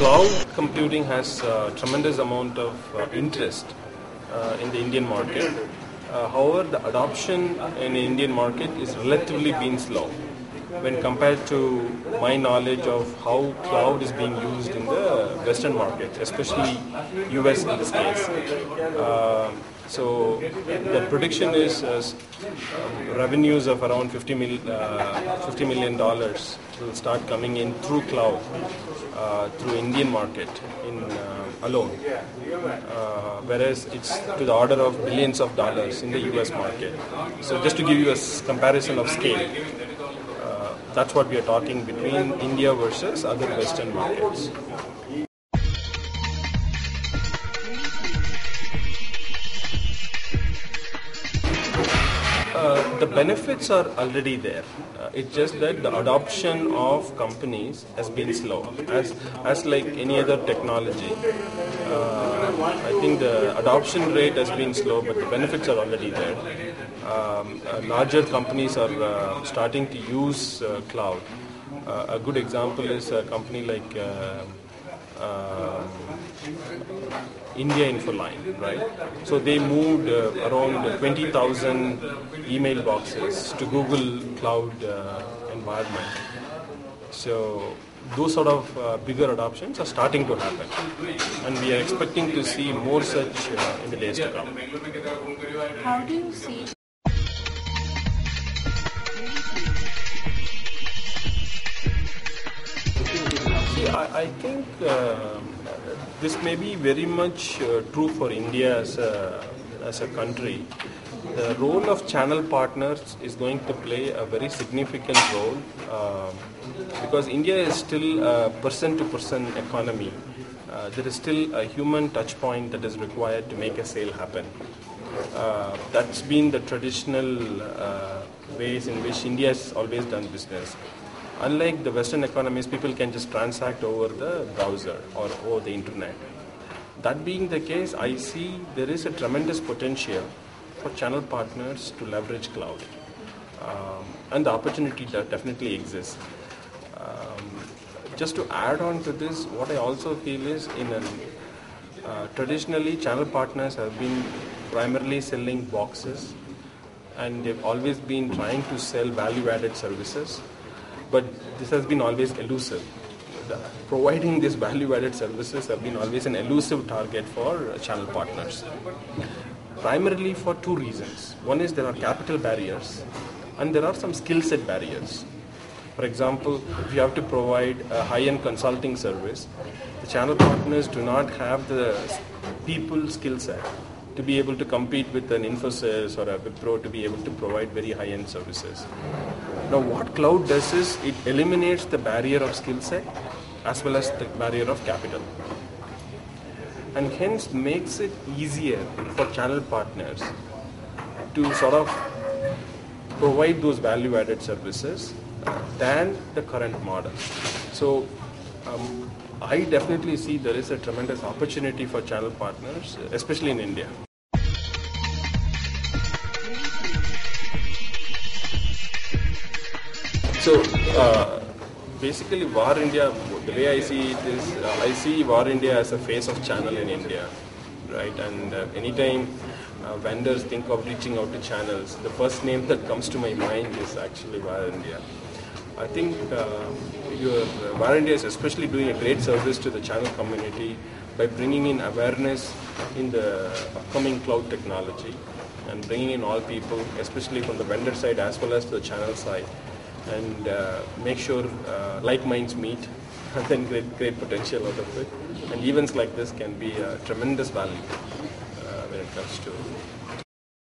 cloud computing has tremendous amount of interest in the Indian market. However, the adoption in the Indian market is relatively been slow when compared to my knowledge of how cloud is being used in the Western markets, especially US in this case. So the prediction is revenues of around $50 million will start coming in through cloud, through Indian market in alone, whereas it's to the order of billions of dollars in the US market. So just to give you a comparison of scale, that's what we are talking between India versus other Western markets. The benefits are already there. It's just that the adoption of companies has been slow. As like any other technology, I think the adoption rate has been slow, but the benefits are already there. Larger companies are starting to use cloud. A good example is a company like India Infoline, right? So they moved around 20,000 email boxes to Google Cloud environment. So those sort of bigger adoptions are starting to happen, and we are expecting to see more such in the days to come. How do you see? I think this may be very much true for India as a country. The role of channel partners is going to play a very significant role because India is still a person-to-person economy. There is still a human touch point that is required to make a sale happen. That's been the traditional ways in which India has always done business. Unlike the Western economies, people can just transact over the browser or over the internet. That being the case, I see there is a tremendous potential for channel partners to leverage cloud. And the opportunity definitely exists. Just to add on to this, what I also feel is traditionally channel partners have been primarily selling boxes, and they've always been trying to sell value-added services. But this has been always elusive. Providing these value-added services have been always an elusive target for channel partners. Primarily for two reasons. One is there are capital barriers, and there are some skill set barriers. For example, if you have to provide a high-end consulting service, the channel partners do not have the people skill set to be able to compete with an Infosys or a Wipro to be able to provide very high-end services. Now what cloud does is it eliminates the barrier of skill set as well as the barrier of capital, and hence makes it easier for channel partners to sort of provide those value-added services than the current model. So I definitely see there is a tremendous opportunity for channel partners, especially in India. So basically VARIndia, the way I see it is, I see VARIndia as a face of channel in India, right? And anytime vendors think of reaching out to channels, the first name that comes to my mind is actually VARIndia. I think VARIndia is especially doing a great service to the channel community by bringing in awareness in the upcoming cloud technology and bringing in all people, especially from the vendor side as well as the channel side, and make sure like minds meet and then great potential out of it. And events like this can be a tremendous value when it comes to